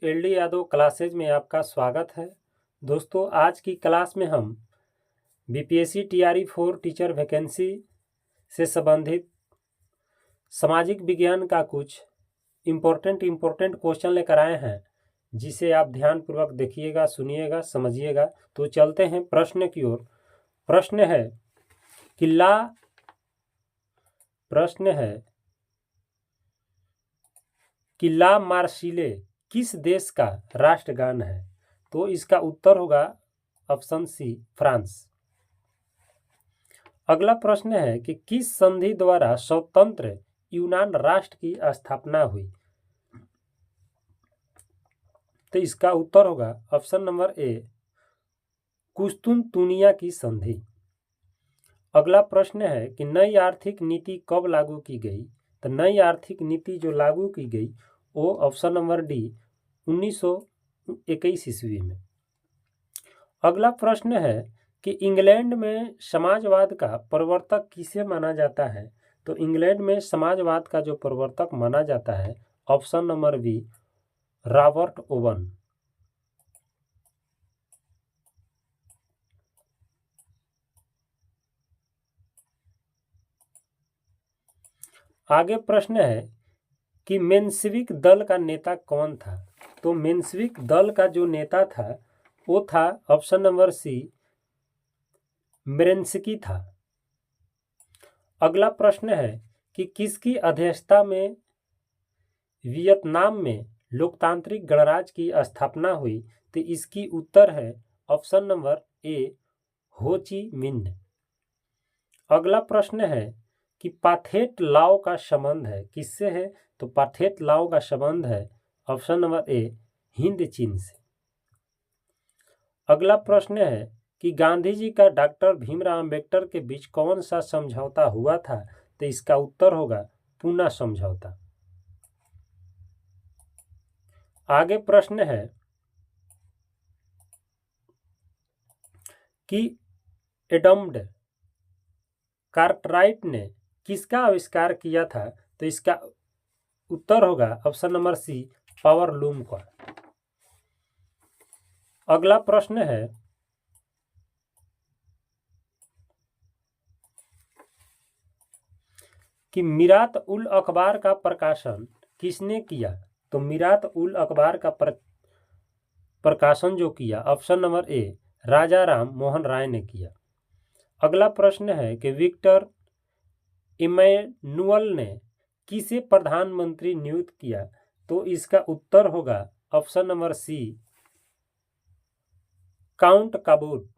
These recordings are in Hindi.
एलडी यादव क्लासेज में आपका स्वागत है। दोस्तों, आज की क्लास में हम बीपीएससी टीआरई 4 टीचर वैकेंसी से संबंधित सामाजिक विज्ञान का कुछ इम्पोर्टेंट क्वेश्चन लेकर आए हैं, जिसे आप ध्यानपूर्वक देखिएगा, सुनिएगा, समझिएगा। तो चलते हैं प्रश्न की ओर। प्रश्न है कि ला मार्सिले किस देश का राष्ट्रगान है? तो इसका उत्तर होगा ऑप्शन सी, फ्रांस। अगला प्रश्न है कि किस संधि द्वारा स्वतंत्र यूनान राष्ट्र की स्थापना हुई? तो इसका उत्तर होगा ऑप्शन नंबर ए, कुस्तुनतुनिया की संधि। अगला प्रश्न है कि नई आर्थिक नीति कब लागू की गई? तो नई आर्थिक नीति जो लागू की गई वो ऑप्शन नंबर डी 1921 ईस्वी में। अगला प्रश्न है कि इंग्लैंड में समाजवाद का प्रवर्तक किसे माना जाता है? तो इंग्लैंड में समाजवाद का जो प्रवर्तक माना जाता है option number B, Robert Owen. आगे प्रश्न है कि मेंशेविक दल का नेता कौन था? तो मेंशेविक दल का जो नेता था वो था ऑप्शन नंबर सी, मेरेंस्की था। अगला प्रश्न है कि किसकी अध्यक्षता में वियतनाम में लोकतांत्रिक गणराज्य की स्थापना हुई? तो इसकी उत्तर है ऑप्शन नंबर ए, हो ची मिन्ह। अगला प्रश्न है कि पाथेट लाओ का संबंध है किससे है? तो पाथेट लाओ का संबंध है ऑप्शन नंबर ए, हिंद चीन से। अगला प्रश्न है कि गांधी जी का डॉक्टर भीमराव अंबेडकर के बीच कौन सा समझौता हुआ था? तो इसका उत्तर होगा पूना समझौता। आगे प्रश्न है कि एडम्ड कार्टराइट ने किसका आविष्कार किया था? तो इसका उत्तर होगा option number C, power loom का। अगला प्रश्न है कि मीरात उल अखबार का प्रकाशन किसने किया? तो मीरात उल अखबार का प्रकाशन जो किया ऑप्शन नंबर ए, राजा राम मोहन राय ने किया। अगला प्रश्न है कि विक्टर इमैनुअल ने किसे प्रधानमंत्री नियुक्त किया? तो इसका उत्तर होगा ऑप्शन नंबर सी, काउंट काबूट।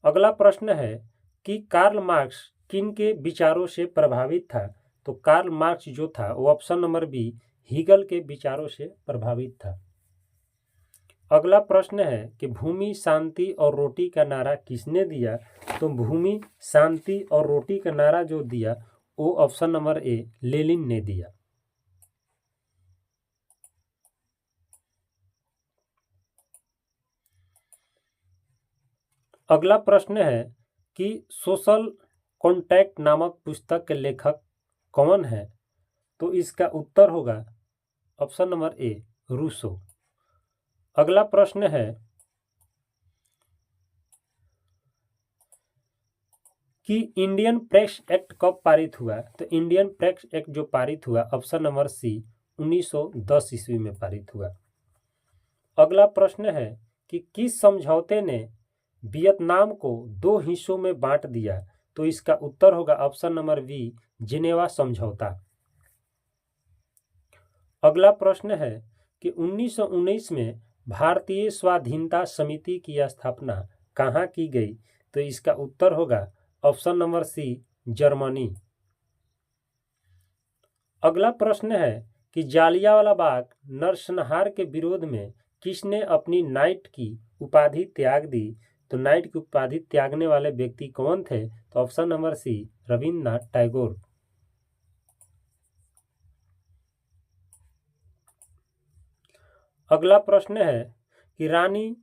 अगला प्रश्न है कि कार्ल मार्क्स किन के विचारों से प्रभावित था? तो कार्ल मार्क्स जो था वो ऑप्शन नंबर बी, हीगल के विचारों से प्रभावित था। अगला प्रश्न है कि भूमि, शांति और रोटी का नारा किसने दिया? तो भूमि, शांति और रोटी का नारा जो दिया वो ऑप्शन नंबर ए, लेनिन ने दिया। अगला प्रश्न है कि सोशल कॉन्ट्रैक्ट नामक पुस्तक के लेखक कौन है? तो इसका उत्तर होगा ऑप्शन नंबर ए, रूसो। अगला प्रश्न है कि इंडियन प्रेस एक्ट कब पारित हुआ? तो इंडियन प्रेस एक्ट जो पारित हुआ ऑप्शन नंबर सी, 1910 ईस्वी में पारित हुआ। अगला प्रश्न है कि किस समझौते ने वियतनाम को 2 हिस्सों में बांट दिया? तो इसका उत्तर होगा ऑप्शन नंबर बी, जिनेवा समझौता। अगला प्रश्न है कि 1919 में भारतीय स्वाधीनता समिति की स्थापना कहाँ की गई? तो इसका उत्तर होगा ऑप्शन नंबर सी, जर्मनी। अगला प्रश्न है कि जालियांवाला बाग नरसंहार के विरोध में किसने अपनी नाइट की उपाधि त्याग दी? तो नाइट की उपाधि त्यागने वाले व्यक्ति कौन थे? तो option number C, Rabindranath Tagore. अगला प्रश्न है कि रानी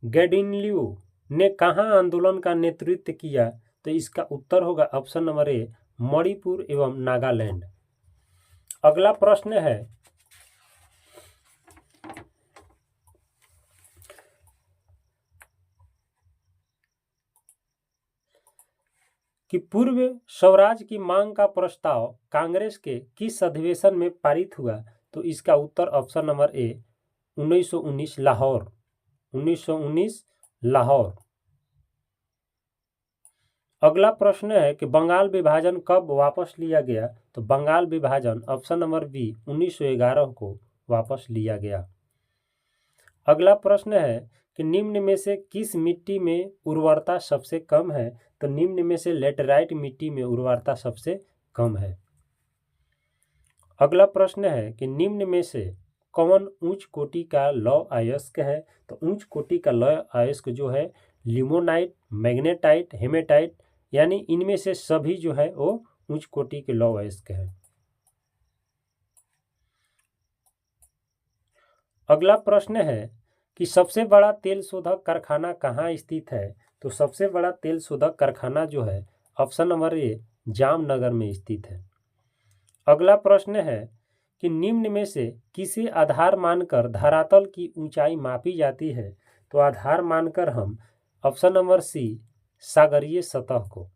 गैडिनलिऊ ने कहाँ आंदोलन का नेतृत्व किया? तो इसका उत्तर होगा ऑप्शन नंबर ए, मणिपुर एवं नागालैंड। अगला प्रश्न है कि पूर्व स्वराज की मांग का प्रस्ताव कांग्रेस के किस अधिवेशन में पारित हुआ? तो इसका उत्तर option number A 1919 Lahore. 1919 Lahore. अगला प्रश्न है कि बंगाल विभाजन कब वापस लिया गया? तो बंगाल विभाजन ऑप्शन नंबर बी 1911 को वापस लिया गया। अगला प्रश्न है कि निम्न में से किस मिट्टी में उर्वरता सबसे कम है? तो निम्न में से लेटेराइट मिट्टी में उर्वरता सबसे कम है। अगला प्रश्न है कि निम्न में से कौन उच्च कोटि का लौह अयस्क है? तो उच्च कोटि का लौह अयस्क जो है लिमोनाइट, मैग्नेटाइट, हेमेटाइट, यानी इनमें से सभी जो है वो उच्च कोटि के लौह अयस्क है। अगला प्रश्न है कि सबसे बड़ा तेल शोधक कारखाना कहाँ स्थित है? तो सबसे बड़ा तेल शोधक कारखाना जो है ऑप्शन नंबर ए जामनगर में स्थित है। अगला प्रश्न है कि निम्न में से किसे आधार मानकर धरातल की ऊंचाई मापी जाती है? तो आधार मानकर हम ऑप्शन नंबर सी सागरीय सतह को।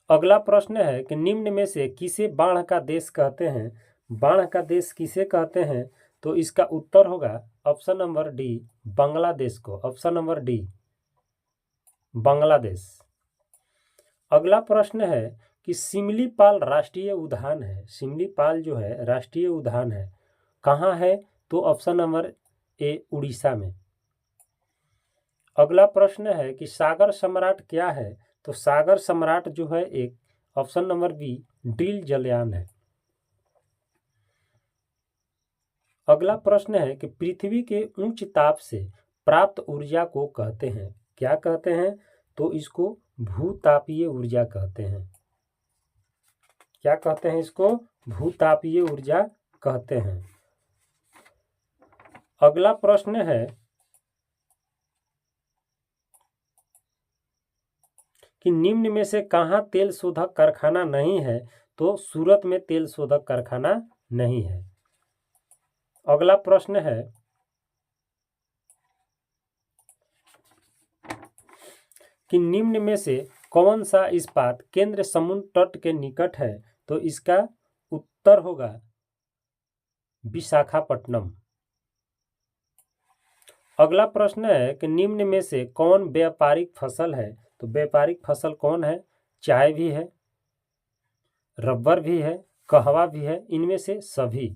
अगला प्रश्न है कि निम्न में से किसे बाढ़ का देश कहते हैं? बाढ़ का देश किसे कहते हैं? तो इसका उत्तर होगा ऑप्शन नंबर डी बांग्लादेश को। Option number D Bangladesh. अगला प्रश्न है कि सिमलीपाल राष्ट्रीय उद्यान है, सिमलीपाल जो है राष्ट्रीय उद्यान है, कहाँ है? तो ऑप्शन नंबर ए उड़ीसा में। अगला प्रश्न है कि सागर सम्राट क्या है? तो सागर सम्राट जो है एक ऑप्शन नंबर बी ड्रिल जलयान है। अगला प्रश्न है कि पृथ्वी के उच्च ताप से प्राप्त ऊर्जा को कहते हैं, क्या कहते हैं? तो इसको भूतापीय ऊर्जा कहते हैं। क्या कहते हैं इसको? भूतापीय ऊर्जा कहते हैं। अगला प्रश्न है कि निम्न में से कहाँ तेल शोधक कारखाना नहीं है? तो सूरत में तेल शोधक कारखाना नहीं है। अगला प्रश्न है कि निम्न में से कौन सा इस्पात केंद्र समुद्र तट के निकट है? तो इसका उत्तर होगा विशाखापट्टनम। अगला प्रश्न है कि निम्न में से कौन व्यापारिक फसल है? तो व्यापारिक फसल कौन है? चाय भी है, रबर भी है, कहवा भी है, इनमें से सभी।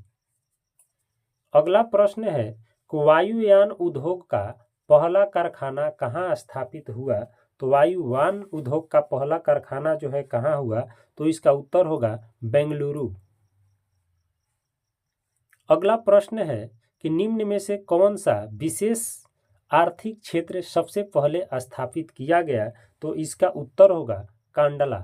अगला प्रश्न है कि वायुयान उद्योग का पहला कारखाना कहाँ स्थापित हुआ? तो वायुयान उद्योग का पहला कारखाना जो है कहाँ हुआ? तो इसका उत्तर होगा बेंगलुरु। अगला प्रश्न है कि निम्न में से कौन सा विशेष आर्थिक क्षेत्र सबसे पहले स्थापित किया गया? तो इसका उत्तर होगा कांडला।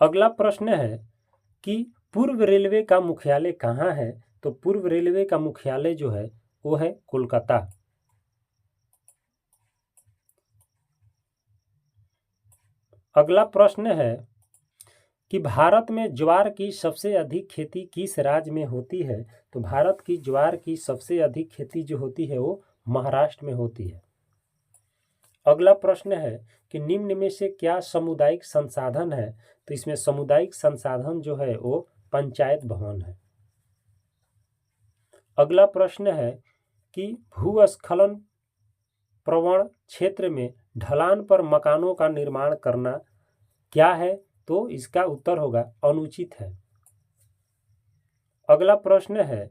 अगला प्रश्न है कि पूर्व रेलवे का मुख्यालय कहाँ है? तो पूर्व रेलवे का मुख्यालय जो है वो है कोलकाता। अगला प्रश्न है कि भारत में ज्वार की सबसे अधिक खेती किस राज्य में होती है? तो भारत की ज्वार की सबसे अधिक खेती जो होती है वो महाराष्ट्र में होती है। अगला प्रश्न है कि निम्न में से क्या सामुदायिक संसाधन है? तो इसमें सामुदायिक संसाधन जो है वो पंचायत भवन है। अगला प्रश्न है कि भूस्खलन प्रवण क्षेत्र में ढलान पर मकानों का निर्माण करना क्या है? तो इसका उत्तर होगा अनुचित है। अगला प्रश्न है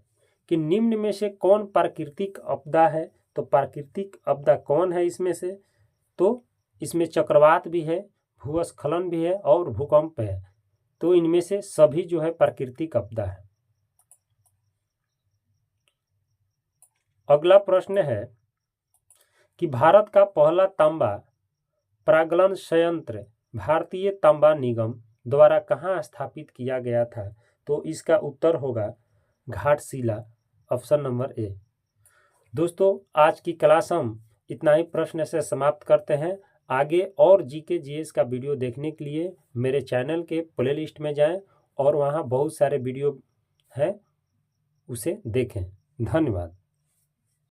कि निम्न में से कौन प्राकृतिक आपदा है? तो प्राकृतिक आपदा कौन है इसमें से? तो इसमें चक्रवात भी है, भूस्खलन भी है और भूकंप है, तो इनमें से सभी जो है प्राकृतिक आपदा है। अगला प्रश्न है कि भारत का पहला तांबा प्रागलन संयंत्र भारतीय तांबा निगम द्वारा कहाँ स्थापित किया गया था? तो इसका उत्तर होगा घाटशिला। ऑप्शन नंबर ए। दोस्तों आज की क्लास हम इतना ही प्रश्न से समाप्त करते हैं। आगे और जीके जीएस का वीडियो देखने के लिए मेरे चैनल के प्लेलिस्ट में जाएं और वहां बहुत सारे वीडियो हैं, उसे देखें। धन्यवाद।